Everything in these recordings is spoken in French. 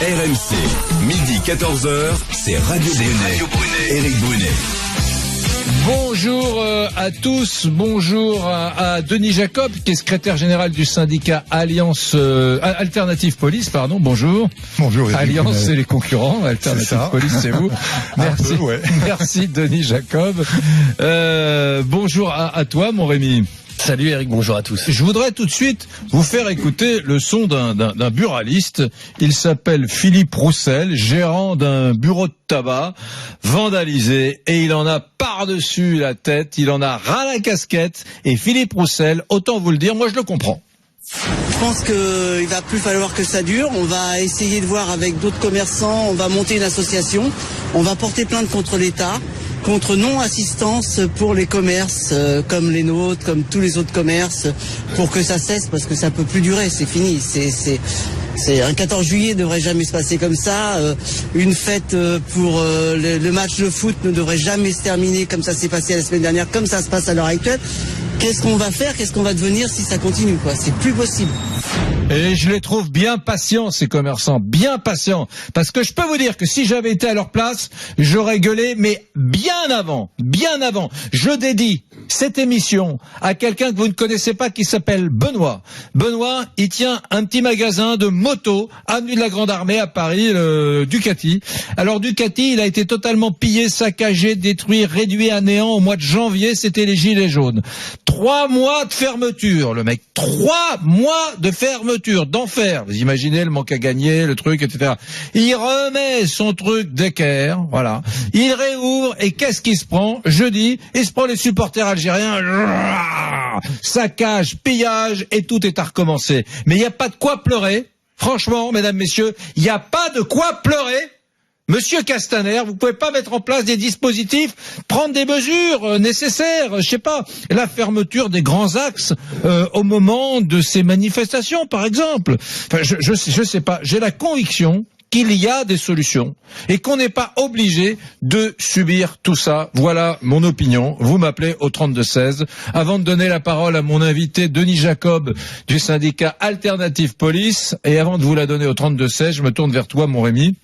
RMC, midi 14h, c'est Radio Brunet. Éric Brunet. Bonjour à tous, bonjour à Denis Jacob, qui est secrétaire général du syndicat Alliance Alternative Police, pardon, bonjour. Bonjour. Alliance, c'est les concurrents, Alternative Police, c'est vous. Merci, peu, ouais. Merci Denis Jacob. Bonjour à toi, mon Rémi. Salut Eric, bonjour à tous. Je voudrais tout de suite vous faire écouter le son d'un buraliste. Il s'appelle Philippe Roussel, gérant d'un bureau de tabac vandalisé, et il en a par-dessus la tête, il en a ras la casquette. Et Philippe Roussel, autant vous le dire, moi je le comprends. Je pense qu'il va plus falloir que ça dure. On va essayer de voir avec d'autres commerçants, on va monter une association, on va porter plainte contre l'État, contre non-assistance pour les commerces comme les nôtres, comme tous les autres commerces, pour que ça cesse, parce que ça peut plus durer, c'est fini. C'est un 14 juillet ne devrait jamais se passer comme ça. Une fête pour le match de foot ne devrait jamais se terminer comme ça s'est passé la semaine dernière, comme ça se passe à l'heure actuelle. Qu'est-ce qu'on va faire, qu'est-ce qu'on va devenir si ça continue, quoi? C'est plus possible. Et je les trouve bien patients, ces commerçants, bien patients. Parce que je peux vous dire que si j'avais été à leur place, j'aurais gueulé, mais bien avant. Je dédie cette émission à quelqu'un que vous ne connaissez pas, qui s'appelle Benoît. Benoît, il tient un petit magasin de motos, avenue de la Grande Armée à Paris, le Ducati. Alors Ducati, il a été totalement pillé, saccagé, détruit, réduit à néant au mois de janvier, c'était les gilets jaunes. 3 mois de fermeture, le mec. 3 mois de fermeture, d'enfer. Vous imaginez le manque à gagner, le truc, etc. Il remet son truc d'équerre, voilà. Il réouvre, et qu'est-ce qu'il se prend? Jeudi, il se prend les supporters algériens. Saccage, pillage, et tout est à recommencer. Mais il n'y a pas de quoi pleurer. Franchement, mesdames, messieurs, il n'y a pas de quoi pleurer. Monsieur Castaner, vous pouvez pas mettre en place des dispositifs, prendre des mesures nécessaires, je sais pas, la fermeture des grands axes au moment de ces manifestations, par exemple. Enfin, je sais pas, j'ai la conviction qu'il y a des solutions et qu'on n'est pas obligé de subir tout ça. Voilà mon opinion. Vous m'appelez au 32-16. Avant de donner la parole à mon invité Denis Jacob du syndicat Alternative Police, et avant de vous la donner au 32-16, je me tourne vers toi, mon Rémi.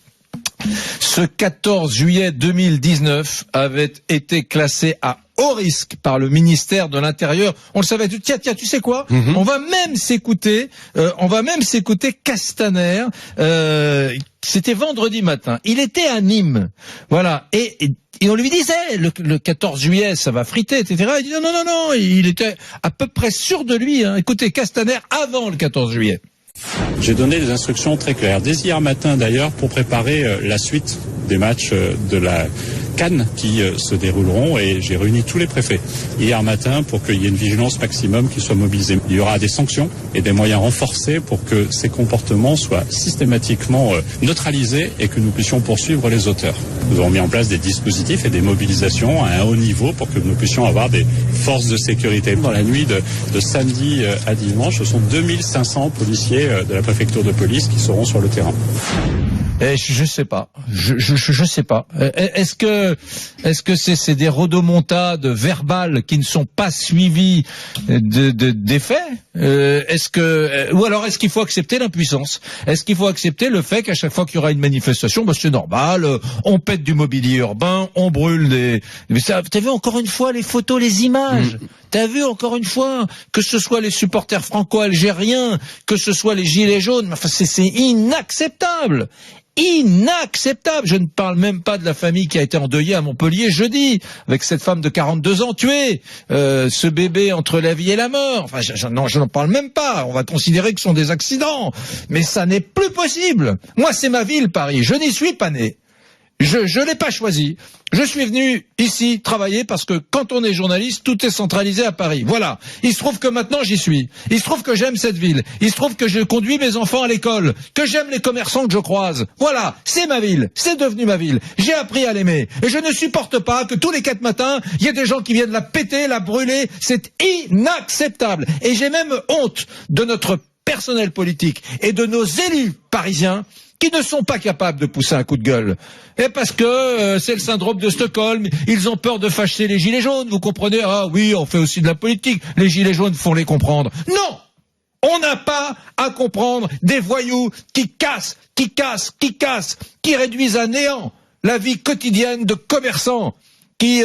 Ce 14 juillet 2019 avait été classé à haut risque par le ministère de l'Intérieur. On le savait. Tiens, tu sais quoi? On va même s'écouter Castaner. C'était vendredi matin. Il était à Nîmes. Voilà. Et on lui disait, le 14 juillet, ça va friter, etc. Il dit non. Il était à peu près sûr de lui, hein. Écoutez, Castaner avant le 14 juillet. J'ai donné des instructions très claires, dès hier matin d'ailleurs, pour préparer la suite des matchs de la CAN qui se dérouleront, et j'ai réuni tous les préfets hier matin pour qu'il y ait une vigilance maximum qui soit mobilisée. Il y aura des sanctions et des moyens renforcés pour que ces comportements soient systématiquement neutralisés et que nous puissions poursuivre les auteurs. Nous avons mis en place des dispositifs et des mobilisations à un haut niveau pour que nous puissions avoir des forces de sécurité. Dans la nuit de samedi à dimanche, ce sont 2500 policiers de la préfecture de police qui seront sur le terrain. Je sais pas. Je sais pas. Est-ce que c'est des rodomontades verbales qui ne sont pas suivies des faits? Ou alors est-ce qu'il faut accepter l'impuissance? Est-ce qu'il faut accepter le fait qu'à chaque fois qu'il y aura une manifestation, c'est normal, on pète du mobilier urbain, on brûle des... Mais ça, t'as vu encore une fois les photos, les images? T'as vu encore une fois, que ce soit les supporters franco-algériens, que ce soit les gilets jaunes, enfin c'est inacceptable. Inacceptable. Je ne parle même pas de la famille qui a été endeuillée à Montpellier jeudi, avec cette femme de 42 ans tuée, ce bébé entre la vie et la mort. Enfin, je n'en parle même pas. On va considérer que ce sont des accidents. Mais ça n'est plus possible. Moi, c'est ma ville, Paris. Je n'y suis pas né. Je l'ai pas choisi. Je suis venu ici travailler parce que quand on est journaliste, tout est centralisé à Paris. Voilà. Il se trouve que maintenant j'y suis. Il se trouve que j'aime cette ville. Il se trouve que je conduis mes enfants à l'école, que j'aime les commerçants que je croise. Voilà. C'est ma ville. C'est devenu ma ville. J'ai appris à l'aimer. Et je ne supporte pas que tous les 4 matins, il y ait des gens qui viennent la péter, la brûler. C'est inacceptable. Et j'ai même honte de notre personnel politique et de nos élus parisiens qui ne sont pas capables de pousser un coup de gueule. Et parce que c'est le syndrome de Stockholm, ils ont peur de fâcher les gilets jaunes, vous comprenez? Ah oui, on fait aussi de la politique, les gilets jaunes font les comprendre. Non! On n'a pas à comprendre des voyous qui cassent, qui réduisent à néant la vie quotidienne de commerçants, qui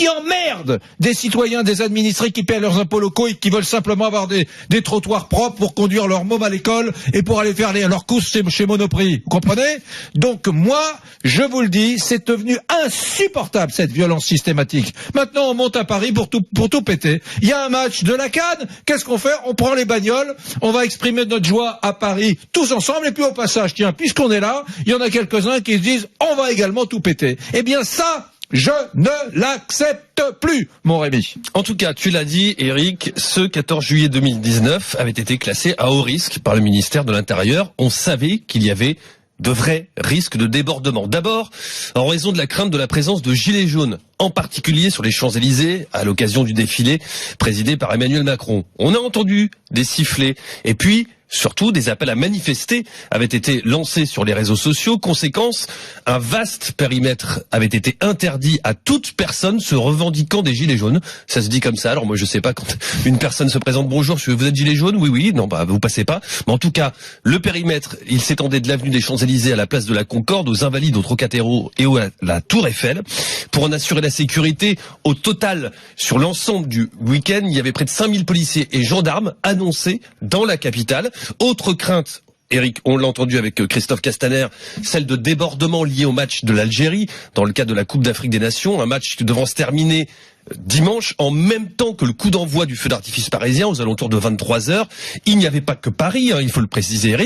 emmerdent des citoyens, des administrés qui paient leurs impôts locaux et qui veulent simplement avoir des trottoirs propres pour conduire leurs mômes à l'école et pour aller faire leurs courses chez Monoprix. Vous comprenez? Donc moi, je vous le dis, c'est devenu insupportable cette violence systématique. Maintenant, on monte à Paris pour tout péter. Il y a un match de la CAN. Qu'est-ce qu'on fait? On prend les bagnoles, on va exprimer notre joie à Paris tous ensemble et puis au passage, tiens, puisqu'on est là, il y en a quelques-uns qui se disent on va également tout péter. Eh bien ça, je ne l'accepte plus, mon Rémi. En tout cas, tu l'as dit, Eric, ce 14 juillet 2019 avait été classé à haut risque par le ministère de l'Intérieur. On savait qu'il y avait de vrais risques de débordement. D'abord, en raison de la crainte de la présence de gilets jaunes, en particulier sur les Champs-Élysées, à l'occasion du défilé présidé par Emmanuel Macron. On a entendu des sifflets, et puis surtout, des appels à manifester avaient été lancés sur les réseaux sociaux. Conséquence, un vaste périmètre avait été interdit à toute personne se revendiquant des gilets jaunes. Ça se dit comme ça. Alors moi, je sais pas, quand une personne se présente, bonjour, vous êtes gilet jaune? Oui, non, vous passez pas. Mais en tout cas, le périmètre, il s'étendait de l'avenue des Champs-Élysées à la place de la Concorde, aux Invalides, au Trocadéro et à la Tour Eiffel. Pour en assurer la sécurité, au total, sur l'ensemble du week-end, il y avait près de 5000 policiers et gendarmes annoncés dans la capitale. Autre crainte, Eric, on l'a entendu avec Christophe Castaner, celle de débordement lié au match de l'Algérie, dans le cadre de la Coupe d'Afrique des Nations, un match devant se terminer dimanche, en même temps que le coup d'envoi du feu d'artifice parisien, aux alentours de 23h. Il n'y avait pas que Paris, il faut le préciser,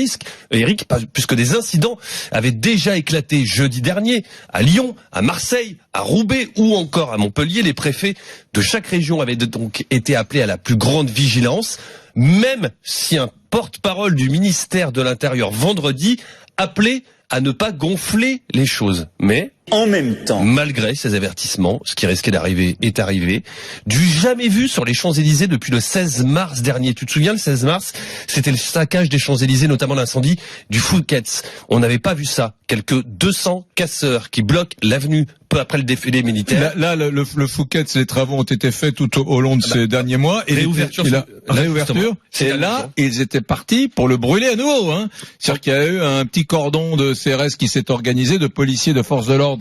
Eric, puisque des incidents avaient déjà éclaté jeudi dernier à Lyon, à Marseille, à Roubaix ou encore à Montpellier. Les préfets de chaque région avaient donc été appelés à la plus grande vigilance, même si un porte-parole du ministère de l'Intérieur vendredi appelait à ne pas gonfler les choses. Mais en même temps, malgré ces avertissements, ce qui risquait d'arriver est arrivé. Du jamais vu sur les Champs-Élysées depuis le 16 mars dernier. Tu te souviens, le 16 mars, c'était le saccage des Champs-Élysées, notamment l'incendie du Fouquet's. On n'avait pas vu ça. Quelques 200 casseurs qui bloquent l'avenue peu après le défilé militaire. Là, le Fouquet's, les travaux ont été faits tout au long de ces derniers mois. Et réouverture. Et là, ils étaient partis pour le brûler à nouveau. C'est-à-dire qu'il y a eu un petit cordon de CRS qui s'est organisé, de policiers, de forces de l'ordre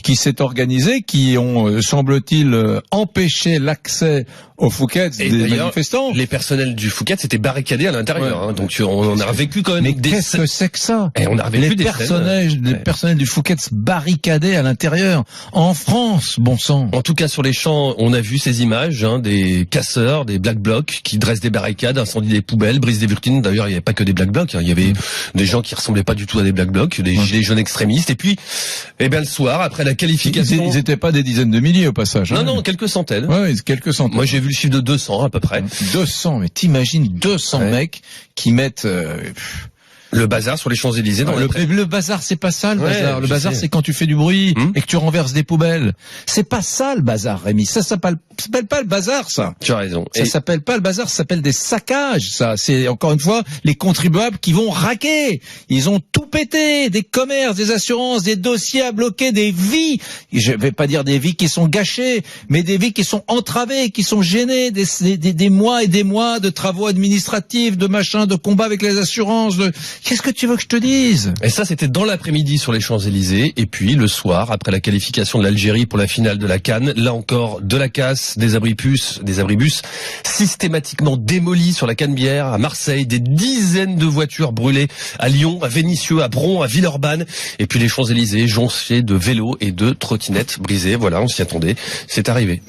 qui s'est organisé, qui ont, semble-t-il, empêché l'accès au Fouquet's des manifestants. Les personnels du Fouquet's étaient barricadés à l'intérieur. Donc on a vécu quand même. Mais qu'est-ce que c'est que ça? Et on a vécu les personnels du Fouquet's barricadés à l'intérieur en France, bon sang. En tout cas, sur les champs, on a vu ces images, des casseurs, des black blocs qui dressent des barricades, incendient des poubelles, brisent des vitrines. D'ailleurs, il n'y avait pas que des black blocs. Il y avait des gens qui ressemblaient pas du tout à des black blocs, des gilets jaunes extrémistes. Et puis, le soir, après la qualification, ils étaient pas des dizaines de milliers au passage. Non, quelques centaines. Ouais, quelques centaines. Moi, j'ai vu le chiffre de 200 à peu près. 200, mais t'imagines 200 mecs qui mettent le bazar sur les Champs-Élysées. Le bazar, c'est pas ça, le bazar. Le bazar, c'est quand tu fais du bruit et que tu renverses des poubelles. C'est pas ça, le bazar, Rémi. Ça s'appelle pas le bazar, ça. Tu as raison. Ça s'appelle pas le bazar, ça s'appelle des saccages, ça. C'est, encore une fois, les contribuables qui vont raquer. Ils ont tout pété. Des commerces, des assurances, des dossiers à bloquer, des vies. Je vais pas dire des vies qui sont gâchées, mais des vies qui sont entravées, qui sont gênées. Des mois et des mois de travaux administratifs, de machin, de combat avec les assurances, Qu'est-ce que tu veux que je te dise? Et ça, c'était dans l'après-midi sur les Champs-Élysées. Et puis, le soir, après la qualification de l'Algérie pour la finale de la CAN, là encore, de la casse, des abribus systématiquement démolis sur la Canebière, à Marseille, des dizaines de voitures brûlées à Lyon, à Vénissieux, à Bron, à Villeurbanne. Et puis les Champs-Élysées jonchés de vélos et de trottinettes brisées. Voilà, on s'y attendait. C'est arrivé.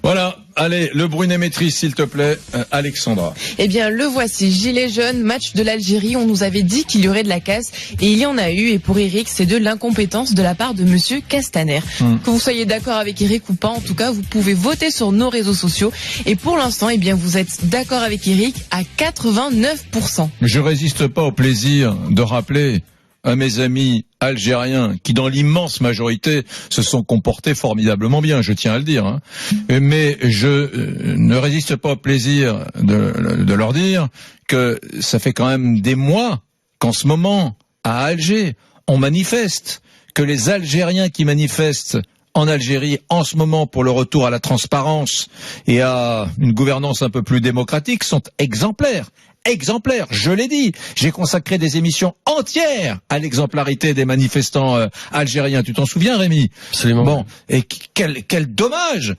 Voilà, allez, le brunémétrie, s'il te plaît, Alexandra. Eh bien, le voici, gilet jaune, match de l'Algérie. On nous avait dit qu'il y aurait de la casse, et il y en a eu. Et pour Eric, c'est de l'incompétence de la part de Monsieur Castaner. Que vous soyez d'accord avec Eric ou pas, en tout cas, vous pouvez voter sur nos réseaux sociaux. Et pour l'instant, eh bien, vous êtes d'accord avec Eric à 89%. Je résiste pas au plaisir de rappeler à mes amis algériens qui, dans l'immense majorité, se sont comportés formidablement bien, je tiens à le dire. Mais je ne résiste pas au plaisir de leur dire que ça fait quand même des mois qu'en ce moment, à Alger, on manifeste, que les Algériens qui manifestent en Algérie en ce moment pour le retour à la transparence et à une gouvernance un peu plus démocratique sont exemplaires. Exemplaire, je l'ai dit. J'ai consacré des émissions entières à l'exemplarité des manifestants algériens. Tu t'en souviens, Rémi? Absolument. Bon, et quel dommage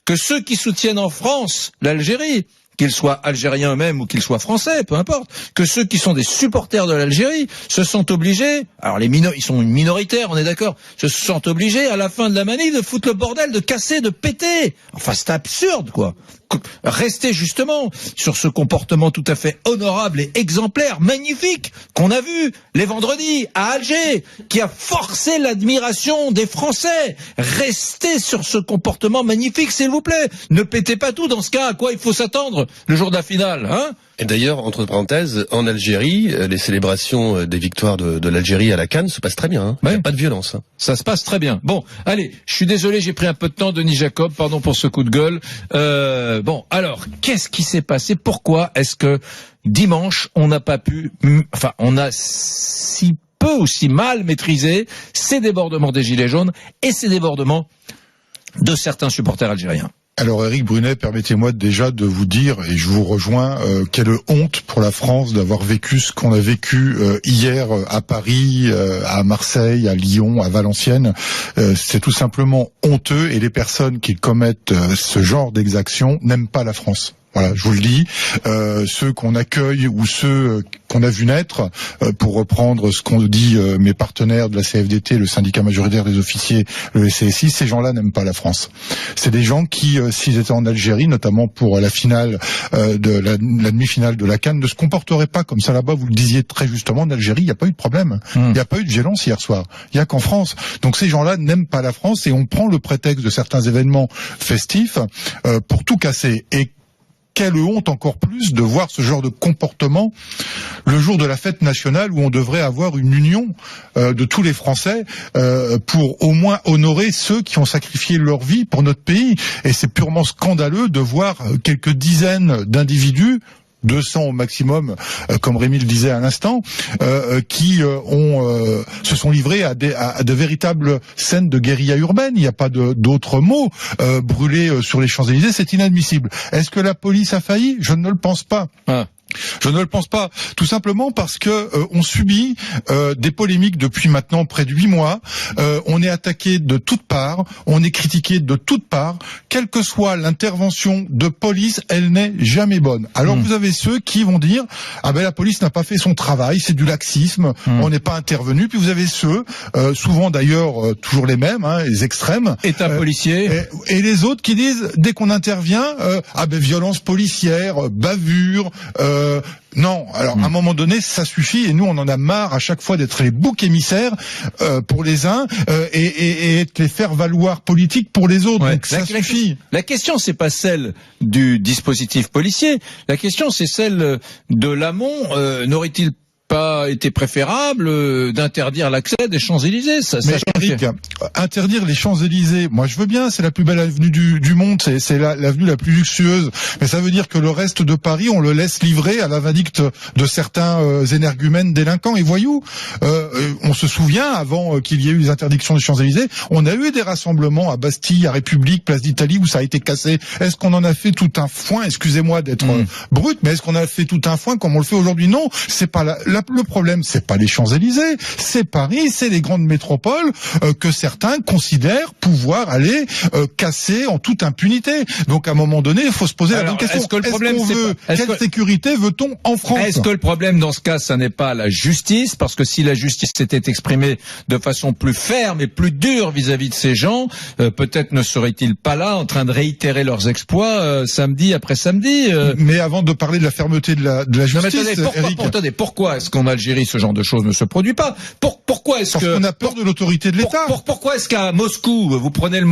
que ceux qui soutiennent en France l'Algérie, qu'ils soient algériens eux-mêmes ou qu'ils soient français, peu importe, que ceux qui sont des supporters de l'Algérie se sont obligés, alors ils sont minoritaires, on est d'accord, se sont obligés à la fin de la manif de foutre le bordel, de casser, de péter. Enfin, c'est absurde, quoi. Rester justement sur ce comportement tout à fait honorable et exemplaire, magnifique, qu'on a vu les vendredis à Alger, qui a forcé l'admiration des Français. Restez sur ce comportement magnifique, s'il vous plaît. Ne pétez pas tout. Dans ce cas, à quoi il faut s'attendre le jour de la finale, hein? Et d'ailleurs, entre parenthèses, en Algérie, les célébrations des victoires de l'Algérie à la CAN se passent très bien. Hein. Ouais. Il n'y a pas de violence. Hein. Ça se passe très bien. Bon, allez, je suis désolé, j'ai pris un peu de temps, Denis Jacob, pardon pour ce coup de gueule. Bon, alors, qu'est-ce qui s'est passé? Pourquoi est-ce que dimanche, on n'a pas pu... Enfin, on a si peu ou si mal maîtrisé ces débordements des Gilets jaunes et ces débordements de certains supporters algériens? Alors Éric Brunet, permettez-moi déjà de vous dire, et je vous rejoins, quelle honte pour la France d'avoir vécu ce qu'on a vécu hier à Paris, à Marseille, à Lyon, à Valenciennes. C'est tout simplement honteux et les personnes qui commettent ce genre d'exactions n'aiment pas la France. Voilà, je vous le dis, ceux qu'on accueille ou ceux qu'on a vu naître, pour reprendre ce qu'ont dit mes partenaires de la CFDT, le syndicat majoritaire des officiers, le CSI, ces gens-là n'aiment pas la France. C'est des gens qui, s'ils étaient en Algérie, notamment pour la finale de la demi-finale de la CAN, ne se comporteraient pas comme ça là-bas. Vous le disiez très justement, en Algérie, il n'y a pas eu de problème. Il n'y a pas eu de violence hier soir. Il n'y a qu'en France. Donc ces gens-là n'aiment pas la France et on prend le prétexte de certains événements festifs pour tout casser. Et quelle honte encore plus de voir ce genre de comportement le jour de la fête nationale où on devrait avoir une union de tous les Français pour au moins honorer ceux qui ont sacrifié leur vie pour notre pays. Et c'est purement scandaleux de voir quelques dizaines d'individus, 200 au maximum, comme Rémi le disait à l'instant, qui se sont livrés à de véritables scènes de guérilla urbaine. Il n'y a pas d'autres mots. Brûler sur les Champs-Élysées, c'est inadmissible. Est-ce que la police a failli? Je ne le pense pas. Je ne le pense pas, tout simplement parce que on subit des polémiques depuis maintenant près de 8 mois. On est attaqué de toutes parts, on est critiqué de toutes parts. Quelle que soit l'intervention de police, elle n'est jamais bonne. Alors vous avez ceux qui vont dire la police n'a pas fait son travail, c'est du laxisme, on n'est pas intervenu. Puis vous avez ceux, souvent d'ailleurs toujours les mêmes, les extrêmes, État policier, et les autres qui disent dès qu'on intervient, violence policière, bavure. Non, alors à un moment donné, ça suffit et nous on en a marre à chaque fois d'être les boucs émissaires pour les uns et être les faire valoir politiques pour les autres. Donc ça suffit. La question c'est pas celle du dispositif policier, la question c'est celle de l'amont. N'aurait-il pas été préférable d'interdire l'accès des Champs-Élysées? Mais Eric, interdire les Champs-Élysées, moi je veux bien, c'est la plus belle avenue du monde, c'est l'avenue la plus luxueuse, mais ça veut dire que le reste de Paris, on le laisse livrer à la vindicte de certains énergumènes délinquants et voyous. On se souvient, avant qu'il y ait eu les interdictions des Champs-Élysées, on a eu des rassemblements à Bastille, à République, place d'Italie, où ça a été cassé. Est-ce qu'on en a fait tout un foin? Excusez-moi d'être brut, mais est-ce qu'on a fait tout un foin comme on le fait aujourd'hui? Non, c'est pas le problème, c'est pas les Champs-Élysées, c'est Paris, c'est les grandes métropoles que certains considèrent pouvoir aller casser en toute impunité. Donc à un moment donné, il faut se poser la bonne question. Quelle sécurité veut-on en France? Est-ce que le problème dans ce cas, ça n'est pas la justice? Parce que si la justice s'était exprimée de façon plus ferme et plus dure vis-à-vis de ces gens, peut-être ne seraient-ils pas là en train de réitérer leurs exploits samedi après samedi. Mais avant de parler de la fermeté de la justice, attendez, pourquoi est-ce qu'en Algérie ce genre de choses ne se produit pas? Pourquoi est-ce Parce qu'on a peur de l'autorité de l'État. Pourquoi est-ce qu'à Moscou, vous prenez le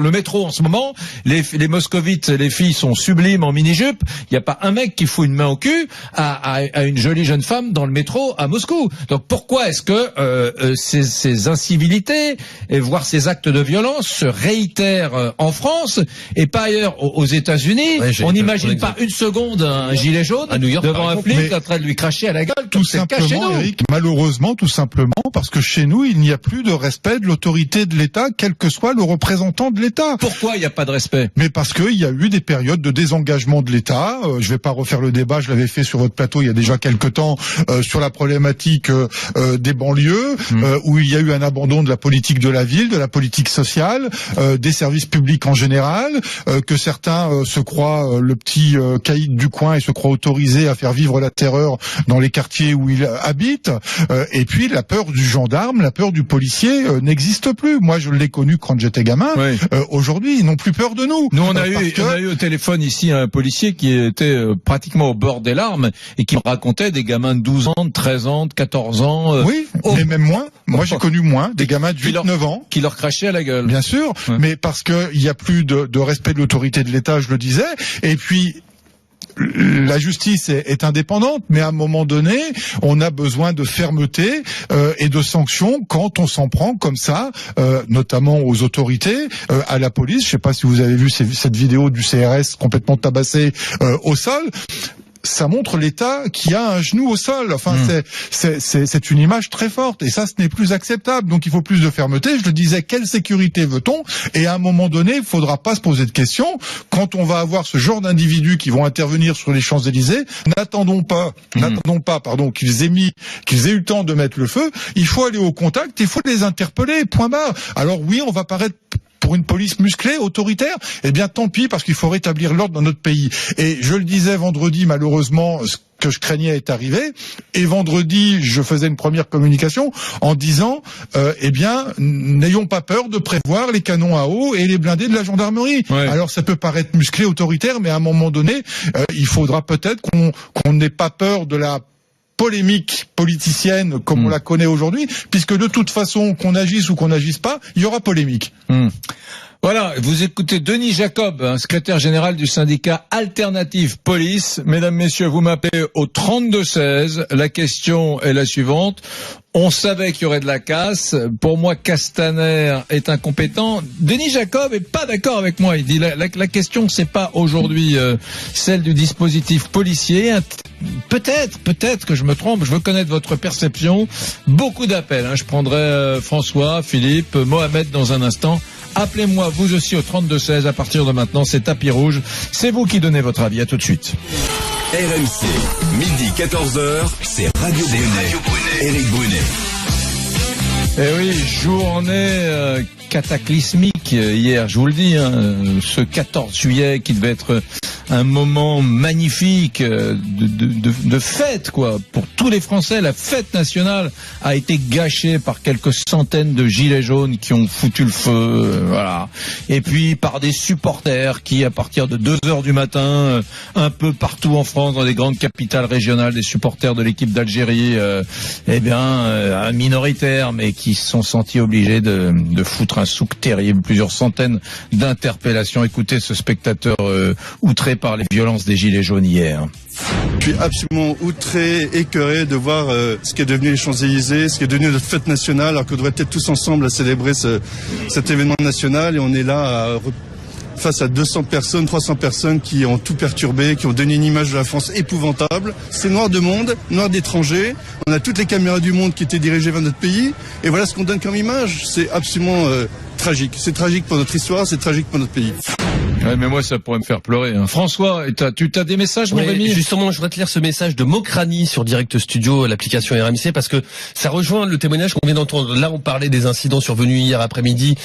métro en ce moment, les moscovites, les filles sont sublimes en mini-jupe, il n'y a pas un mec qui fout une main au cul à une jolie jeune femme dans le métro à Moscou. Donc pourquoi est-ce que ces incivilités, et voire ces actes de violence se réitèrent en France et pas ailleurs aux États-Unis? On n'imagine pas une seconde un gilet jaune devant un flic en train de lui cracher cracher à la gueule, tout simplement, Eric, malheureusement, tout simplement, parce que chez nous, il n'y a plus de respect de l'autorité de l'État, quel que soit le représentant de l'État. Pourquoi il n'y a pas de respect? Mais parce qu'il y a eu des périodes de désengagement de l'État. Je vais pas refaire le débat, je l'avais fait sur votre plateau il y a déjà quelque temps, sur la problématique des banlieues, où il y a eu un abandon de la politique de la ville, de la politique sociale, des services publics en général, que certains se croient le petit caïd du coin et se croient autorisés à faire vivre la terreur dans les quartiers où ils habitent. Et puis la peur du gendarme, la peur du policier n'existe plus. Moi, je l'ai connu quand j'étais gamin. Oui. Aujourd'hui, ils n'ont plus peur de nous. Nous, on a eu au téléphone ici un policier qui était pratiquement au bord des larmes et qui me racontait des gamins de 12 ans, de 13 ans, de 14 ans. Oui, et même moins. Moi, j'ai connu moins, des gamins de 8-9 ans. Qui leur crachaient à la gueule. Bien sûr, mais parce que il y a plus de respect de l'autorité de l'État, je le disais. Et puis, la justice est indépendante, mais à un moment donné, on a besoin de fermeté et de sanctions quand on s'en prend comme ça, notamment aux autorités, à la police. Je sais pas si vous avez vu cette vidéo du CRS complètement tabassé au sol. Ça montre l'État qui a un genou au sol. Enfin, c'est une image très forte. Et ça, ce n'est plus acceptable. Donc, il faut plus de fermeté. Je le disais, quelle sécurité veut-on? Et à un moment donné, il faudra pas se poser de questions. Quand on va avoir ce genre d'individus qui vont intervenir sur les Champs-Élysées, n'attendons pas, qu'ils aient eu le temps de mettre le feu. Il faut aller au contact, il faut les interpeller, point barre. Alors oui, on va paraître pour une police musclée, autoritaire, eh bien tant pis, parce qu'il faut rétablir l'ordre dans notre pays. Et je le disais vendredi, malheureusement, ce que je craignais est arrivé. Et vendredi, je faisais une première communication en disant, eh bien, n'ayons pas peur de prévoir les canons à eau et les blindés de la gendarmerie. Ouais. Alors ça peut paraître musclé, autoritaire, mais à un moment donné, il faudra peut-être qu'on n'ait pas peur de la polémique politicienne comme on la connaît aujourd'hui, puisque de toute façon, qu'on agisse ou qu'on n'agisse pas, il y aura polémique. Voilà, vous écoutez Denis Jacob, secrétaire général du syndicat Alternative Police. Mesdames, messieurs, vous m'appelez au 32-16. La question est la suivante. On savait qu'il y aurait de la casse. Pour moi, Castaner est incompétent. Denis Jacob est pas d'accord avec moi. Il dit la question, c'est pas aujourd'hui celle du dispositif policier. Peut-être que je me trompe. Je veux connaître votre perception. Beaucoup d'appels. Je prendrai François, Philippe, Mohamed dans un instant. Appelez-moi vous aussi au 32-16 à partir de maintenant, c'est tapis rouge. C'est vous qui donnez votre avis, à tout de suite. RMC, midi 14h, c'est Radio Brunet. Éric Brunet. Eh oui, journée cataclysmique hier, je vous le dis, ce 14 juillet qui devait être un moment magnifique de fête, quoi, pour tous les Français. La fête nationale a été gâchée par quelques centaines de gilets jaunes qui ont foutu le feu, voilà. Et puis par des supporters qui, à partir de 2h du matin, un peu partout en France, dans les grandes capitales régionales, des supporters de l'équipe d'Algérie, minoritaires, mais qui se sont sentis obligés de foutre un souk terrible, plusieurs centaines d'interpellations. Écoutez ce spectateur outré par les violences des gilets jaunes hier. Je suis absolument outré, écœuré de voir ce qui est devenu les Champs-Élysées, ce qui est devenu notre fête nationale, alors qu'on devrait être tous ensemble à célébrer cet événement national, et on est là face à 200 personnes, 300 personnes qui ont tout perturbé, qui ont donné une image de la France épouvantable. C'est noir de monde, noir d'étrangers. On a toutes les caméras du monde qui étaient dirigées vers notre pays, et voilà ce qu'on donne comme image. C'est absolument tragique. C'est tragique pour notre histoire, c'est tragique pour notre pays. Ouais, mais moi, ça pourrait me faire pleurer. François, tu as des messages, mon Rémi ? Justement, je voudrais te lire ce message de Mokrani sur Direct Studio, l'application RMC, parce que ça rejoint le témoignage qu'on vient d'entendre. Là, on parlait des incidents survenus hier après-midi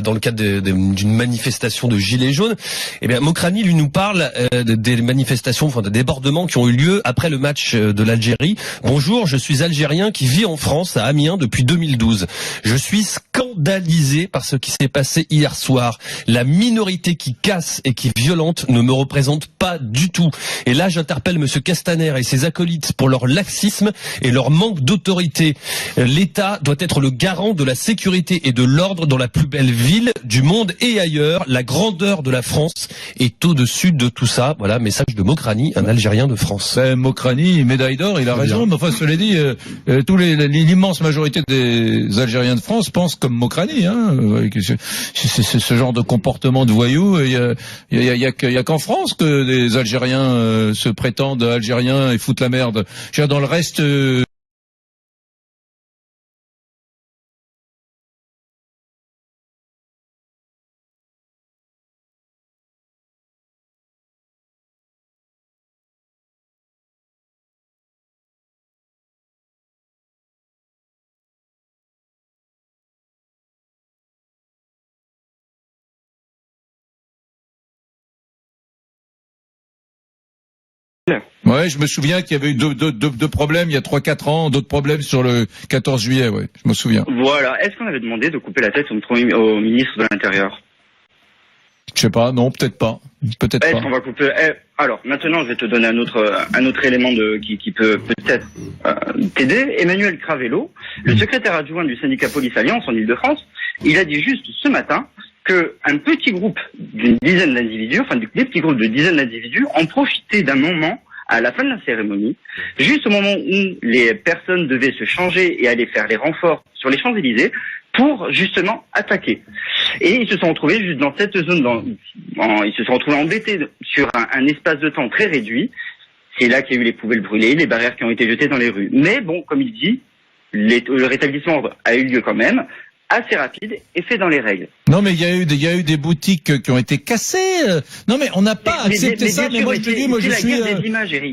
dans le cadre d'une manifestation de gilets jaunes. Eh bien, Mokrani, lui, nous parle des manifestations, des débordements qui ont eu lieu après le match de l'Algérie. Bonjour, je suis algérien qui vit en France, à Amiens, depuis 2012. Je suis scandalisé par ce qui s'est passé hier soir. La minorité qui casse et qui est violente ne me représente pas du tout. Et là, j'interpelle Monsieur Castaner et ses acolytes pour leur laxisme et leur manque d'autorité. L'État doit être le garant de la sécurité et de l'ordre dans la plus belle ville du monde et ailleurs. La grandeur de la France est au-dessus de tout ça. Voilà, message de Mokrani, un Algérien de France. Mokrani, médaille d'or, il a raison. Mais enfin, cela dit, l'immense majorité des Algériens de France pensent comme Mokrani. C'est ce genre de comportement de voyous. Il y a qu'en France que des Algériens se prétendent Algériens et foutent la merde. Je veux dire, dans le reste. Ouais, je me souviens qu'il y avait eu deux problèmes il y a 3-4 ans, d'autres problèmes sur le 14 juillet, ouais, je me souviens. Voilà. Est-ce qu'on avait demandé de couper la tête au ministre de l'Intérieur? Je sais pas, non, peut-être pas. Peut-être Est-ce pas. qu'on va couper Alors, maintenant, je vais te donner un autre élément qui peut peut-être t'aider. Emmanuel Cravello, le secrétaire adjoint du syndicat Police Alliance en Ile-de-France, il a dit juste ce matin que un petit groupe d'une dizaine d'individus, enfin des petits groupes de dizaines d'individus, ont profité d'un moment à la fin de la cérémonie, juste au moment où les personnes devaient se changer et aller faire les renforts sur les Champs-Élysées, pour justement attaquer. Et ils se sont retrouvés juste dans cette zone, ils se sont retrouvés embêtés sur un espace de temps très réduit. C'est là qu'il y a eu les poubelles brûlées, les barrières qui ont été jetées dans les rues. Mais bon, comme il dit, le rétablissement a eu lieu quand même, assez rapide et fait dans les règles. Non, mais il y a eu des boutiques qui ont été cassées. Non, mais on n'a pas accepté ça. Mais moi, je te dis, moi, je suis.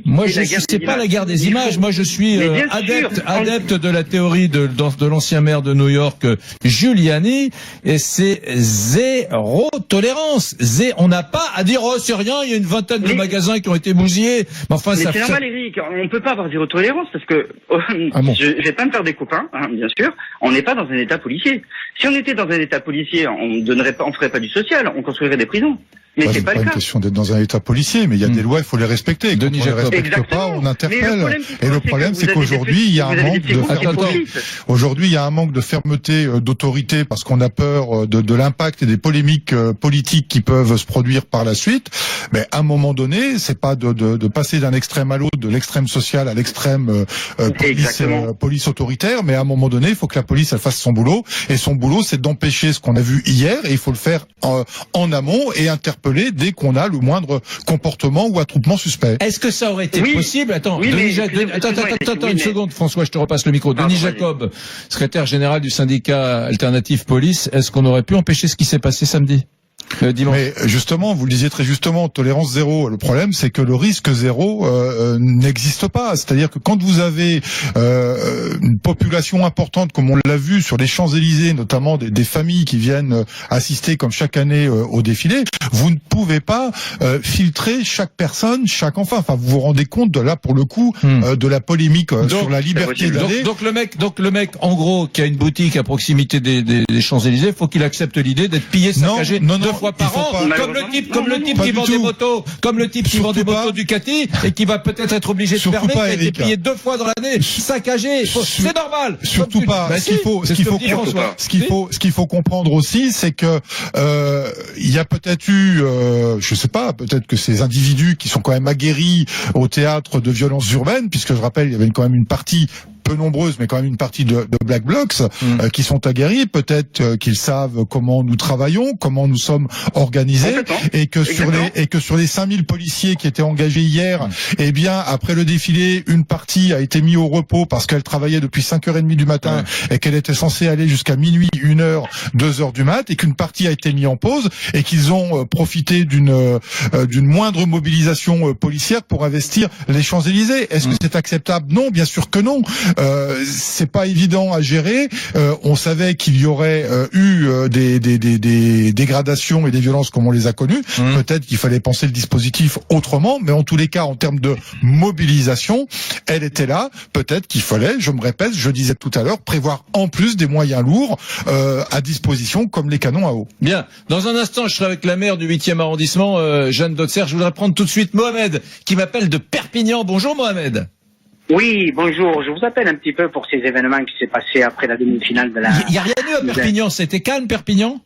Moi, je sais pas la guerre des images. Moi, je suis adepte de la théorie de l'ancien maire de New York, Giuliani, et c'est zéro tolérance. On n'a pas à dire oh c'est rien. Il y a une vingtaine de magasins qui ont été bousillés. Mais enfin, c'est normal, Eric. On peut pas avoir zéro tolérance parce que je vais pas me faire des copains, hein, bien sûr. On n'est pas dans un état policier. Si on était dans un état policier, on ferait pas du social, on construirait des prisons. Mais c'est pas le cas. C'est pas une question d'être dans un état policier, mais il y a des lois, il faut les respecter. Quand on les respecte pas, on interpelle. Et le problème, c'est qu'aujourd'hui, il y a un manque de aujourd'hui, il y a un manque de fermeté, d'autorité, parce qu'on a peur de l'impact et des polémiques politiques qui peuvent se produire par la suite. Mais à un moment donné, c'est pas de passer d'un extrême à l'autre, de l'extrême social à l'extrême police autoritaire, mais à un moment donné, il faut que la police elle fasse son boulot. Et son boulot, c'est d'empêcher ce qu'on a vu hier, et il faut le faire en amont et interpeller dès qu'on a le moindre comportement ou attroupement suspect. Est-ce que ça aurait été possible? Attends, une seconde, François, je te repasse le micro. Denis Jacob, secrétaire général du syndicat Alternative Police, est-ce qu'on aurait pu empêcher ce qui s'est passé samedi? Dimanche. Mais justement, vous le disiez très justement, tolérance zéro. Le problème, c'est que le risque zéro n'existe pas. C'est-à-dire que quand vous avez une population importante, comme on l'a vu sur les Champs-Élysées, notamment des familles qui viennent assister comme chaque année au défilé, vous ne pouvez pas filtrer chaque personne, chaque enfant. Enfin, vous vous rendez compte de là, pour le coup, de la polémique sur la liberté d'aller. Donc le mec, en gros, qui a une boutique à proximité des Champs-Élysées, faut qu'il accepte l'idée d'être pillé, saccagé deux fois par an, comme le type qui vend des motos, qui vend des motos Ducati et qui va peut-être être obligé de fermer, qui a été pillé 2 fois dans l'année, saccagé. C'est normal. Surtout pas. Ce qu'il faut comprendre aussi, c'est que il y a peut-être eu, je sais pas, peut-être que ces individus qui sont quand même aguerris au théâtre de violences urbaines, puisque je rappelle, il y avait quand même une partie peu nombreuses, mais quand même une partie de Black Blocs qui sont aguerris. Peut-être qu'ils savent comment nous travaillons, comment nous sommes organisés, et que sur les 5000 policiers qui étaient engagés hier, eh bien après le défilé, une partie a été mise au repos parce qu'elle travaillait depuis 5h30 du matin et qu'elle était censée aller jusqu'à minuit, 1h, 2h du mat, et qu'une partie a été mise en pause et qu'ils ont profité d'une moindre mobilisation policière pour investir les Champs-Élysées. Est-ce que c'est acceptable? Non, bien sûr que non. C'est pas évident à gérer. On savait qu'il y aurait eu des dégradations et des violences comme on les a connues. Peut-être qu'il fallait penser le dispositif autrement, mais en tous les cas, en termes de mobilisation, elle était là. Peut-être qu'il fallait, je me répète, je disais tout à l'heure, prévoir en plus des moyens lourds à disposition, comme les canons à eau. Bien. Dans un instant, je serai avec la maire du 8e arrondissement, Jeanne Dotzer. Je voudrais prendre tout de suite Mohamed, qui m'appelle de Perpignan. Bonjour Mohamed. Oui, bonjour. Je vous appelle un petit peu pour ces événements qui s'est passé après la demi-finale de la... Il n'y a rien eu à Perpignan. C'était calme, Perpignan?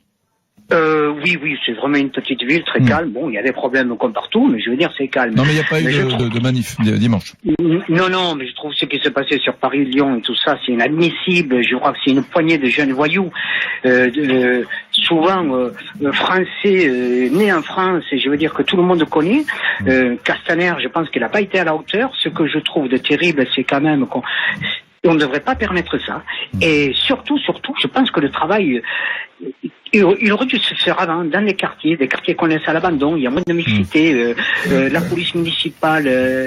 Oui, c'est vraiment une petite ville très calme. Bon, il y a des problèmes comme partout, mais je veux dire, c'est calme. Non, mais il n'y a pas eu de manif dimanche. Non, mais je trouve ce qui s'est passé sur Paris, Lyon et tout ça, c'est inadmissible. Je crois que c'est une poignée de jeunes voyous, souvent français, nés en France, et je veux dire que tout le monde connaît. Castaner, je pense qu'il n'a pas été à la hauteur. Ce que je trouve de terrible, c'est quand même on ne devrait pas permettre ça. Et surtout, je pense que le travail, il aurait dû se faire avant, dans les quartiers, des quartiers qu'on laisse à l'abandon, il y a moins de mixité, la police municipale,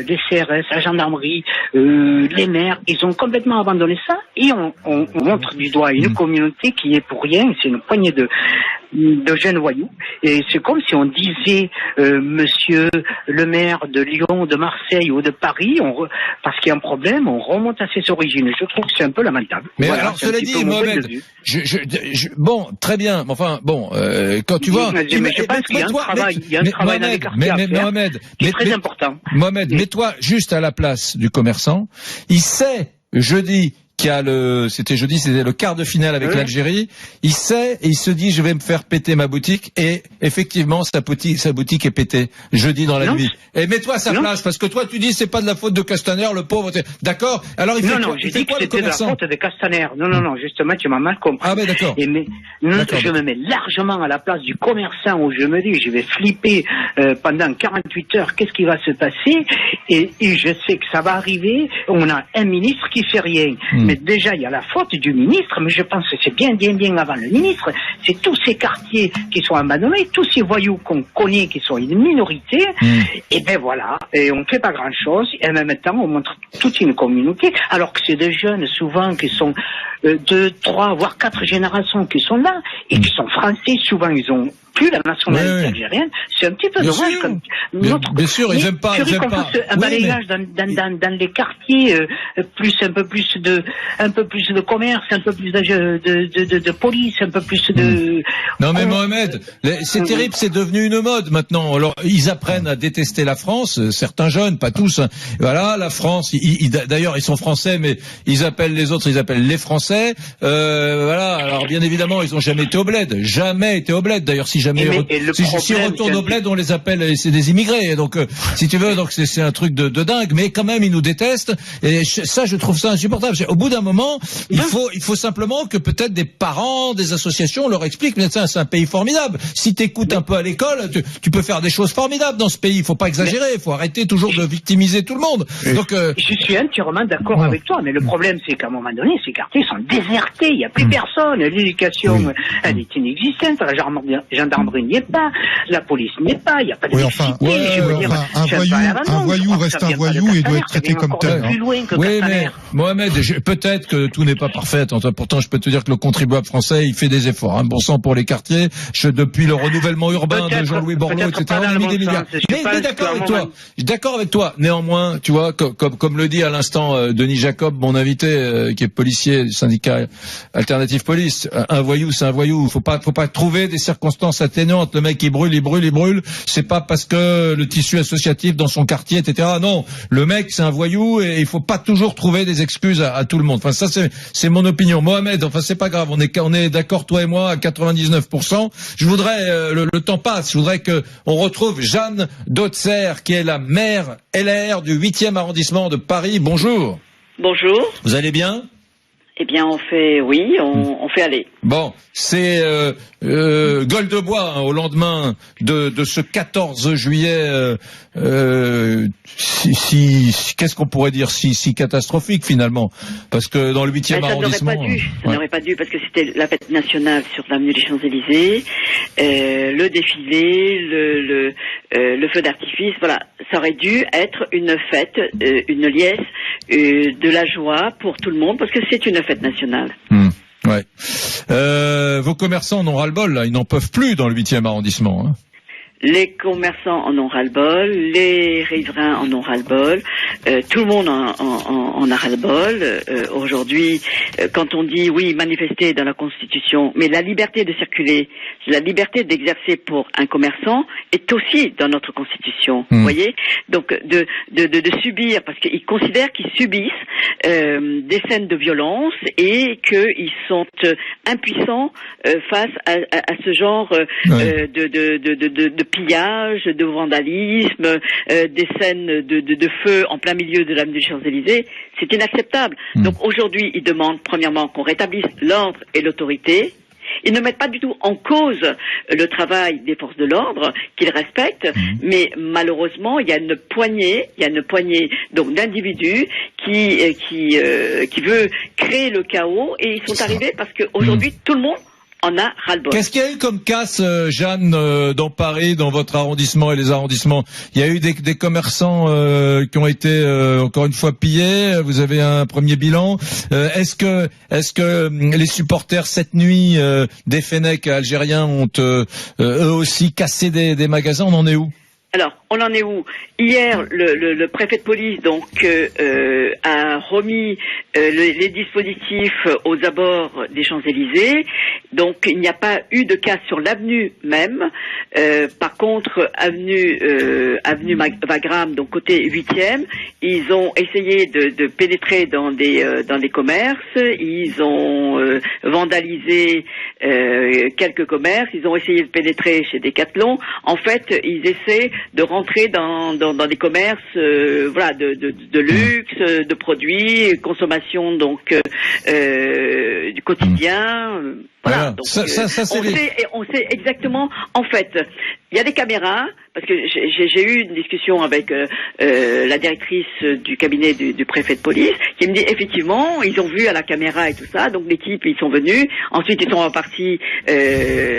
les CRS, la gendarmerie, les maires, ils ont complètement abandonné ça, et on montre du doigt une communauté qui est pour rien, c'est une poignée de jeunes voyous, et c'est comme si on disait monsieur le maire de Lyon, de Marseille ou de Paris, parce qu'il y a un problème, on remonte à ses origines. Je trouve que c'est un peu lamentable. Mais voilà, alors cela dit, Mohamed, bon, très bien, enfin bon, quand tu vois, mais je pense qu'il y a un travail dans les quartiers à faire, qui est très important. Mohamed, mets-toi juste à la place du commerçant. Il sait jeudi c'était le quart de finale avec l'Algérie. Il sait et il se dit, je vais me faire péter ma boutique, et effectivement sa boutique est pétée jeudi dans la nuit. Et mets-toi à sa place, parce que toi tu dis c'est pas de la faute de Castaner, le pauvre. D'accord? Alors il fait quoi le commerçant? C'était de la faute de Castaner. Non, justement tu m'as mal compris. Ah ben d'accord. Je me mets largement à la place du commerçant, où je me dis je vais flipper pendant 48 heures, qu'est-ce qui va se passer, et je sais que ça va arriver. On a un ministre qui fait rien. Mais déjà, il y a la faute du ministre, mais je pense que c'est bien avant le ministre. C'est tous ces quartiers qui sont abandonnés, tous ces voyous qu'on connaît, qui sont une minorité, et ben voilà, et on ne fait pas grand-chose, et en même temps, on montre toute une communauté, alors que c'est des jeunes, souvent, qui sont 2, 3, voire 4 générations qui sont là, et qui sont français, souvent, ils ont plus la nationalité algérienne. C'est un petit peu dommage. Bien sûr, ils n'aiment pas. Un balayage dans les quartiers, un peu plus de commerce, un peu plus de police, un peu plus de. Non mais Mohamed, c'est terrible, c'est devenu une mode maintenant. Alors ils apprennent à détester la France, certains jeunes, pas tous. Hein. Voilà, la France. D'ailleurs, ils sont français, mais ils appellent les autres, ils appellent les Français. Voilà. Alors bien évidemment, ils ont jamais été au bled, D'ailleurs, si retournent au bled, on les appelle, c'est des immigrés. Donc, si tu veux, donc c'est un truc de dingue. Mais quand même, ils nous détestent. Et ça, je trouve ça insupportable. Au bout d'un moment, il faut simplement que peut-être des parents, des associations leur expliquent. Mais c'est un pays formidable. Si t'écoutes un peu à l'école, tu peux faire des choses formidables dans ce pays. Il faut pas exagérer. Il faut arrêter toujours de victimiser tout le monde. Donc, je suis entièrement d'accord avec toi. Mais le problème, c'est qu'à un moment donné, ces quartiers sont désertés. Il n'y a plus personne. L'éducation, elle est inexistante. La gendarmerie n'y est pas, la police n'y est pas, il n'y a pas de un voyou reste un voyou et doit être traité comme tel. Oui, mais Mohamed, peut-être que tout n'est pas parfait. Pourtant, je peux te dire que le contribuable français, il fait des efforts. Bon sang pour les quartiers. Depuis le renouvellement urbain de Jean-Louis Borloo, etc., on a mis des milliards. Mais d'accord avec toi. Néanmoins, tu vois, comme le dit à l'instant Denis Jacob, mon invité, qui est policier du syndicat Alternative Police, un voyou, c'est un voyou. Faut pas trouver des circonstances atténuantes. Le mec, il brûle. C'est pas parce que le tissu associatif dans son quartier, etc. Non. Le mec, c'est un voyou, et il faut pas toujours trouver des excuses à tout le monde. Enfin, ça, c'est mon opinion. Mohamed, enfin, c'est pas grave. On est d'accord, toi et moi, à 99%. Je voudrais, le temps passe. Je voudrais on retrouve Jeanne Dautzer, qui est la maire LR du 8e arrondissement de Paris. Bonjour. Bonjour. Vous allez bien? Eh bien, on fait aller. Bon, c'est gueule de bois au lendemain de ce 14 juillet. Qu'est-ce qu'on pourrait dire si catastrophique finalement, parce que dans le 8e arrondissement, ça n'aurait pas dû, parce que c'était la fête nationale sur l'avenue des Champs-Élysées, le défilé, le feu d'artifice. Voilà, ça aurait dû être une fête, une liesse, de la joie pour tout le monde, parce que c'est une fête nationale. Ouais. Vos commerçants en ont ras-le-bol, là. Ils n'en peuvent plus dans le 8e arrondissement. Hein. Les commerçants en ont ras-le-bol, les riverains en ont ras-le-bol, tout le monde en a ras-le-bol. Aujourd'hui, quand on dit oui, manifester dans la Constitution, mais la liberté de circuler, la liberté d'exercer pour un commerçant est aussi dans notre Constitution. Vous voyez, donc de subir, parce qu'ils considèrent qu'ils subissent des scènes de violence et qu'ils sont impuissants face à ce genre de pillage, de vandalisme, des scènes de feu en plein milieu de l'avenue des Champs-Élysées. C'est inacceptable. Donc aujourd'hui, ils demandent premièrement qu'on rétablisse l'ordre et l'autorité. Ils ne mettent pas du tout en cause le travail des forces de l'ordre qu'ils respectent, mais malheureusement il y a une poignée donc d'individus qui veut créer le chaos, et ils sont arrivés parce qu'aujourd'hui tout le monde en a ras-le-bol. Qu'est-ce qu'il y a eu comme casse, Jeanne, dans Paris, dans votre arrondissement et les arrondissements? Il y a eu des commerçants qui ont été encore une fois pillés. Vous avez un premier bilan. Est-ce que les supporters cette nuit des Fennecs algériens ont eux aussi cassé des magasins? On en est où? Alors, on en est où? Hier, le préfet de police a remis les dispositifs aux abords des Champs-Élysées. Donc, il n'y a pas eu de cas sur l'avenue même. Par contre, avenue Wagram, donc côté 8e, ils ont essayé de pénétrer dans des commerces. Ils ont vandalisé quelques commerces. Ils ont essayé de pénétrer chez Decathlon. En fait, ils essaient de rentrer dans des commerces de luxe, de produits, consommation donc du quotidien. Voilà. Donc, on sait exactement. En fait, il y a des caméras, parce que j'ai eu une discussion avec la directrice du cabinet du préfet de police, qui me dit effectivement, ils ont vu à la caméra et tout ça. Donc les types, ils sont venus. Ensuite, ils sont repartis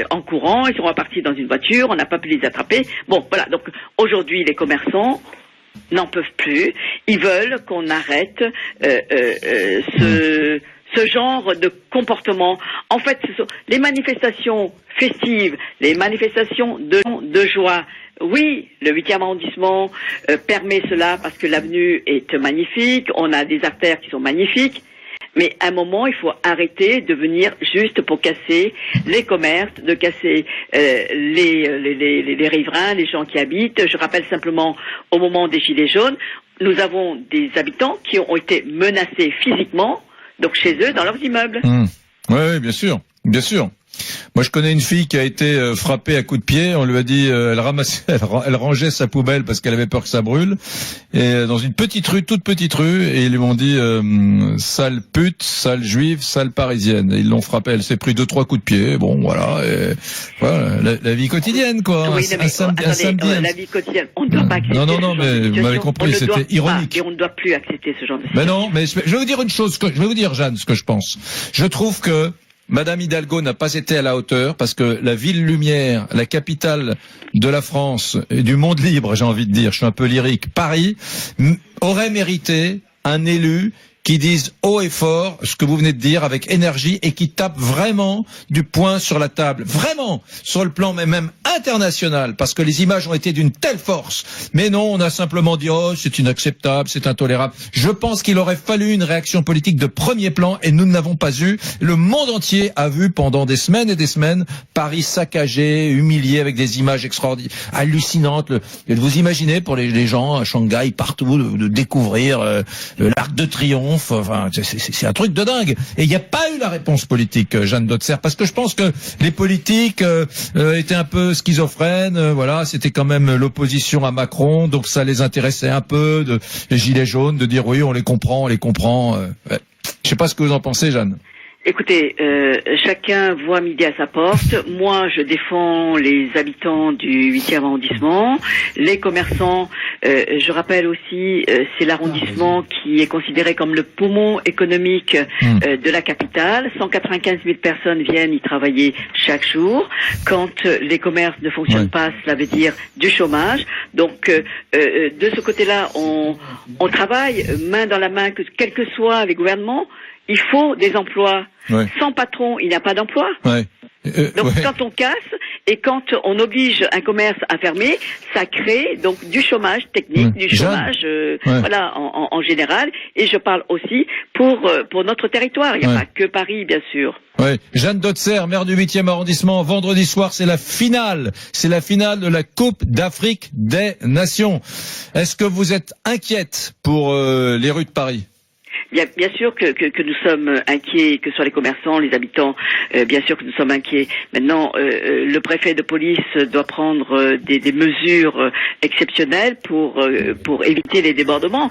en courant. Ils sont repartis dans une voiture. On n'a pas pu les attraper. Bon, voilà. Donc aujourd'hui, les commerçants n'en peuvent plus. Ils veulent qu'on arrête ce genre de comportement. En fait, ce sont les manifestations festives, les manifestations de joie. Oui, le 8e arrondissement permet cela parce que l'avenue est magnifique, on a des artères qui sont magnifiques, mais à un moment, il faut arrêter de venir juste pour casser les commerces, de casser les riverains, les gens qui habitent. Je rappelle simplement, au moment des Gilets jaunes, nous avons des habitants qui ont été menacés physiquement, donc chez eux, dans leurs immeubles. Oui, bien sûr, bien sûr. Moi, je connais une fille qui a été frappée à coups de pied. On lui a dit, elle rangeait sa poubelle parce qu'elle avait peur que ça brûle. Et dans une petite rue, toute petite rue, et ils lui ont dit, sale pute, sale juive, sale parisienne. Et ils l'ont frappée. Elle s'est pris 2-3 coups de pied. Bon, voilà. Et, voilà, la vie quotidienne, quoi. Oui, mais, attendez, la vie quotidienne. On ne doit pas accepter. Non, mais vous m'avez compris. C'était ironique. Et on ne doit plus accepter ce genre de situation. Mais non, mais je vais vous dire une chose. Je vais vous dire, Jeanne, ce que je pense. Je trouve que Madame Hidalgo n'a pas été à la hauteur parce que la ville lumière, la capitale de la France et du monde libre, j'ai envie de dire, je suis un peu lyrique, Paris, aurait mérité un élu qui dise haut et fort ce que vous venez de dire avec énergie et qui tape vraiment du poing sur la table, vraiment sur le plan même international, parce que les images ont été d'une telle force. Mais non, on a simplement dit oh c'est inacceptable, c'est intolérable. Je pense qu'il aurait fallu une réaction politique de premier plan et nous ne l'avons pas eu. Le monde entier a vu pendant des semaines et des semaines Paris saccagé, humilié avec des images extraordinaires, hallucinantes. Vous imaginez pour les gens à Shanghai partout de découvrir l'Arc de Triomphe. Enfin, c'est un truc de dingue. Et il n'y a pas eu la réponse politique, Jeanne Dotzer, parce que je pense que les politiques étaient un peu schizophrènes. Voilà, c'était quand même l'opposition à Macron, donc ça les intéressait un peu, les gilets jaunes, de dire oui, on les comprend. Ouais. Je sais pas ce que vous en pensez, Jeanne. Écoutez, chacun voit midi à sa porte. Moi, je défends les habitants du 8e arrondissement. Les commerçants, je rappelle aussi, c'est l'arrondissement qui est considéré comme le poumon économique de la capitale. 195 000 personnes viennent y travailler chaque jour. Quand les commerces ne fonctionnent pas, cela veut dire du chômage. Donc, de ce côté-là, on travaille main dans la main, quels que soient les gouvernements. Il faut des emplois. Sans patron, il n'y a pas d'emploi. Donc quand on casse, Et quand on oblige un commerce à fermer, ça crée donc du chômage technique, du chômage, voilà, en général. Et je parle aussi pour notre territoire. Il n'y a pas que Paris, bien sûr. Ouais. Jeanne Dotzer, maire du 8e arrondissement, vendredi soir, c'est la finale. C'est la finale de la Coupe d'Afrique des Nations. Est-ce que vous êtes inquiète pour les rues de Paris ? Bien sûr que nous sommes inquiets, que ce soit les commerçants, les habitants, bien sûr que nous sommes inquiets. Maintenant, le préfet de police doit prendre des mesures exceptionnelles pour éviter les débordements.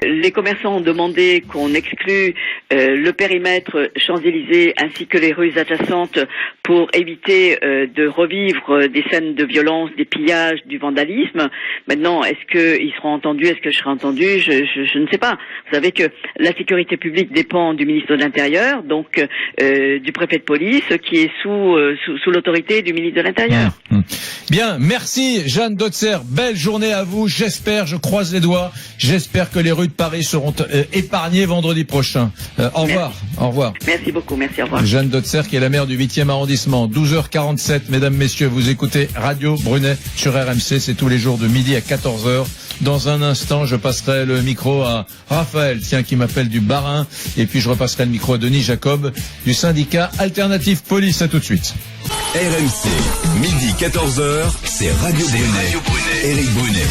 Les commerçants ont demandé qu'on exclue le périmètre Champs-Élysées ainsi que les rues adjacentes pour éviter de revivre des scènes de violence, des pillages, du vandalisme. Maintenant, est-ce qu'ils seront entendus? Est-ce que je serai entendu? Je ne sais pas. Vous savez que la sécurité publique dépend du ministre de l'Intérieur, donc du préfet de police, qui est sous l'autorité du ministre de l'Intérieur. Bien, merci Jeanne Dotzer. Belle journée à vous. J'espère, je croise les doigts, j'espère que les rues de Paris seront épargnées vendredi prochain. Au revoir. Au revoir. Merci beaucoup, merci, au revoir. Jeanne Dotzer, qui est la maire du 8e arrondissement. 12h47, mesdames, messieurs, vous écoutez Radio Brunet sur RMC, c'est tous les jours de midi à 14h. Dans un instant, je passerai le micro à Raphaël, qui m'appelle du Bas-Rhin, et puis je repasserai le micro à Denis Jacob du syndicat Alternative Police. À tout de suite. RMC, midi 14h, c'est Radio Brunet. Éric Brunet.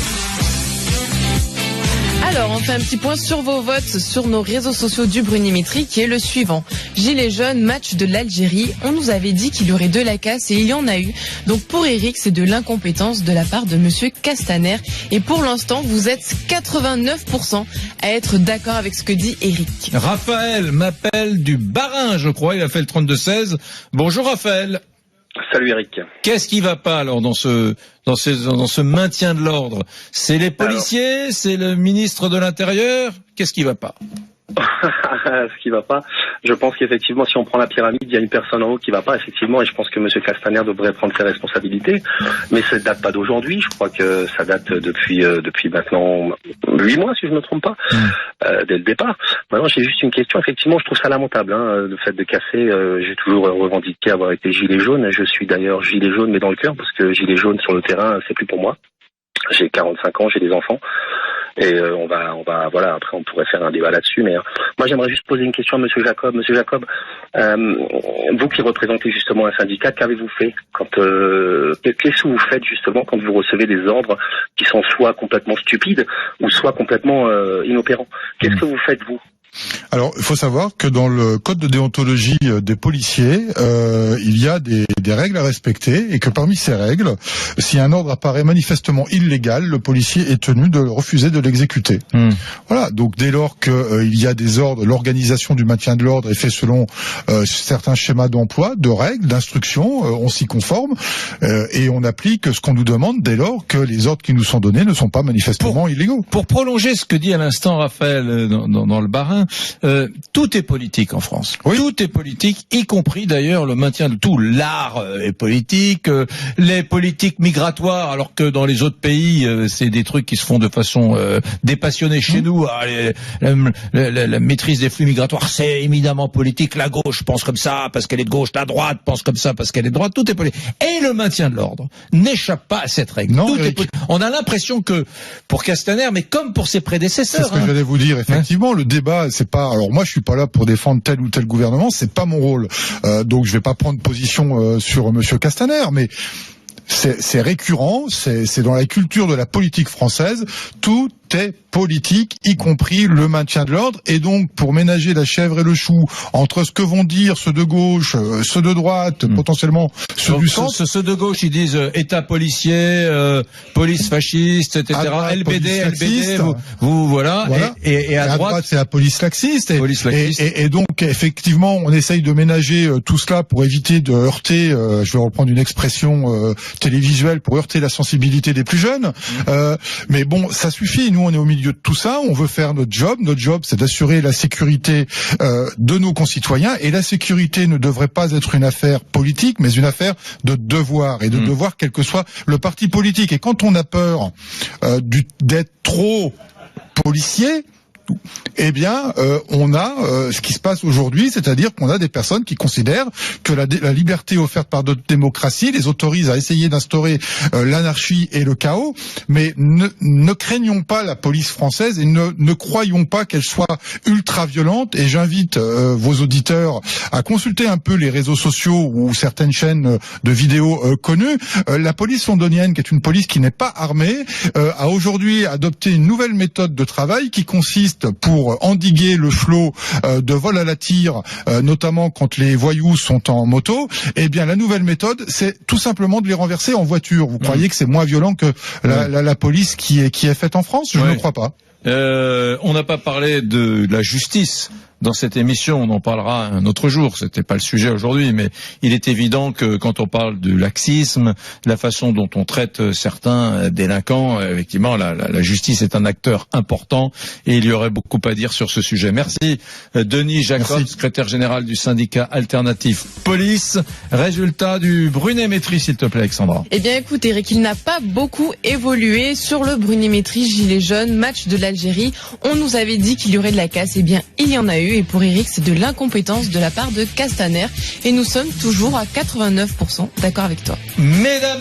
Alors, on fait un petit point sur vos votes sur nos réseaux sociaux du Brunimétrie, qui est le suivant. Gilets jaunes, match de l'Algérie. On nous avait dit qu'il y aurait de la casse et il y en a eu. Donc pour Éric, c'est de l'incompétence de la part de monsieur Castaner. Et pour l'instant, vous êtes 89% à être d'accord avec ce que dit Éric. Raphaël m'appelle du Bas-Rhin, je crois. Il a fait le 32-16. Bonjour Raphaël. Salut Eric. Qu'est-ce qui va pas alors dans ce maintien de l'ordre? C'est les policiers, c'est le ministre de l'Intérieur? Qu'est-ce qui va pas? Ce qui va pas, je pense qu'effectivement, si on prend la pyramide, il y a une personne en haut qui va pas, effectivement, et je pense que M. Castaner devrait prendre ses responsabilités. Mais ça date pas d'aujourd'hui. Je crois que ça date depuis maintenant 8 mois, si je ne me trompe pas, dès le départ. Maintenant, j'ai juste une question. Effectivement, je trouve ça lamentable, le fait de casser. J'ai toujours revendiqué avoir été gilet jaune. Je suis d'ailleurs gilet jaune, mais dans le cœur, parce que gilet jaune sur le terrain, c'est plus pour moi. J'ai 45 ans, j'ai des enfants. Et on va, voilà, après on pourrait faire un débat là-dessus, mais moi j'aimerais juste poser une question à Monsieur Jacob. Monsieur Jacob, vous qui représentez justement un syndicat, qu'avez-vous fait qu'est-ce que vous faites justement quand vous recevez des ordres qui sont soit complètement stupides ou soit complètement inopérants? Qu'est-ce que vous faites vous? Alors, il faut savoir que dans le code de déontologie des policiers, il y a des règles à respecter et que parmi ces règles, si un ordre apparaît manifestement illégal, le policier est tenu de refuser de l'exécuter. Voilà. Donc, dès lors qu'il y a des ordres, l'organisation du maintien de l'ordre est faite selon certains schémas d'emploi, de règles, d'instructions, on s'y conforme et on applique ce qu'on nous demande dès lors que les ordres qui nous sont donnés ne sont pas manifestement illégaux. Pour prolonger ce que dit à l'instant Raphaël dans le Bas-Rhin, tout est politique en France. Oui. Tout est politique, y compris d'ailleurs le maintien de tout. L'art est politique, les politiques migratoires, alors que dans les autres pays, c'est des trucs qui se font de façon dépassionnée. Chez nous, la maîtrise des flux migratoires, c'est éminemment politique. La gauche pense comme ça parce qu'elle est de gauche, la droite pense comme ça parce qu'elle est de droite. Tout est politique. Et le maintien de l'ordre n'échappe pas à cette règle. Non, tout est politique. On a l'impression que pour Castaner, mais comme pour ses prédécesseurs. C'est ce que j'allais vous dire. Effectivement, le débat, c'est pas. Alors moi, je suis pas là pour défendre tel ou tel gouvernement. C'est pas mon rôle. Donc, je vais pas prendre position sur Monsieur Castaner, mais c'est récurrent. C'est dans la culture de la politique française. Tout est politique, y compris le maintien de l'ordre, et donc pour ménager la chèvre et le chou entre ce que vont dire ceux de gauche, ceux de droite, potentiellement ceux donc, du centre. Ceux de gauche, ils disent État policier, police fasciste, etc. Droite, LBD, vous voilà. Et à droite, c'est la police laxiste. Et donc effectivement, on essaye de ménager tout cela pour éviter de heurter. Je vais reprendre une expression télévisuelle, pour heurter la sensibilité des plus jeunes. Mais bon, ça suffit. Nous, on est au milieu de tout ça, on veut faire notre job. Notre job, c'est d'assurer la sécurité de nos concitoyens. Et la sécurité ne devrait pas être une affaire politique, mais une affaire de devoir. Et de devoir, quel que soit le parti politique. Et quand on a peur d'être trop policier, Eh bien, on a ce qui se passe aujourd'hui, c'est-à-dire qu'on a des personnes qui considèrent que la liberté offerte par notre démocratie les autorise à essayer d'instaurer l'anarchie et le chaos, mais ne craignons pas la police française et ne croyons pas qu'elle soit ultra violente. Et j'invite vos auditeurs à consulter un peu les réseaux sociaux ou certaines chaînes de vidéos connues. La police londonienne, qui est une police qui n'est pas armée, a aujourd'hui adopté une nouvelle méthode de travail qui consiste, pour endiguer le flot de vol à la tire, notamment quand les voyous sont en moto, eh bien la nouvelle méthode, c'est tout simplement de les renverser en voiture. Vous croyez que c'est moins violent que la police qui est faite en France? Je ne crois pas. On n'a pas parlé de la justice dans cette émission, on en parlera un autre jour, c'était pas le sujet aujourd'hui, mais il est évident que quand on parle de laxisme, la façon dont on traite certains délinquants, effectivement, la justice est un acteur important et il y aurait beaucoup à dire sur ce sujet. Merci Denis Jacob, secrétaire général du syndicat Alternatif Police. Résultat du Brunet-Métrie, s'il te plaît, Alexandra. Eh bien, écoute, Eric, il n'a pas beaucoup évolué sur le Brunet-Métrie Gilets jaunes, match de l'Algérie. On nous avait dit qu'il y aurait de la casse, eh bien, il y en a eu. Et pour Eric, c'est de l'incompétence de la part de Castaner. Et nous sommes toujours à 89% d'accord avec toi. Mesdames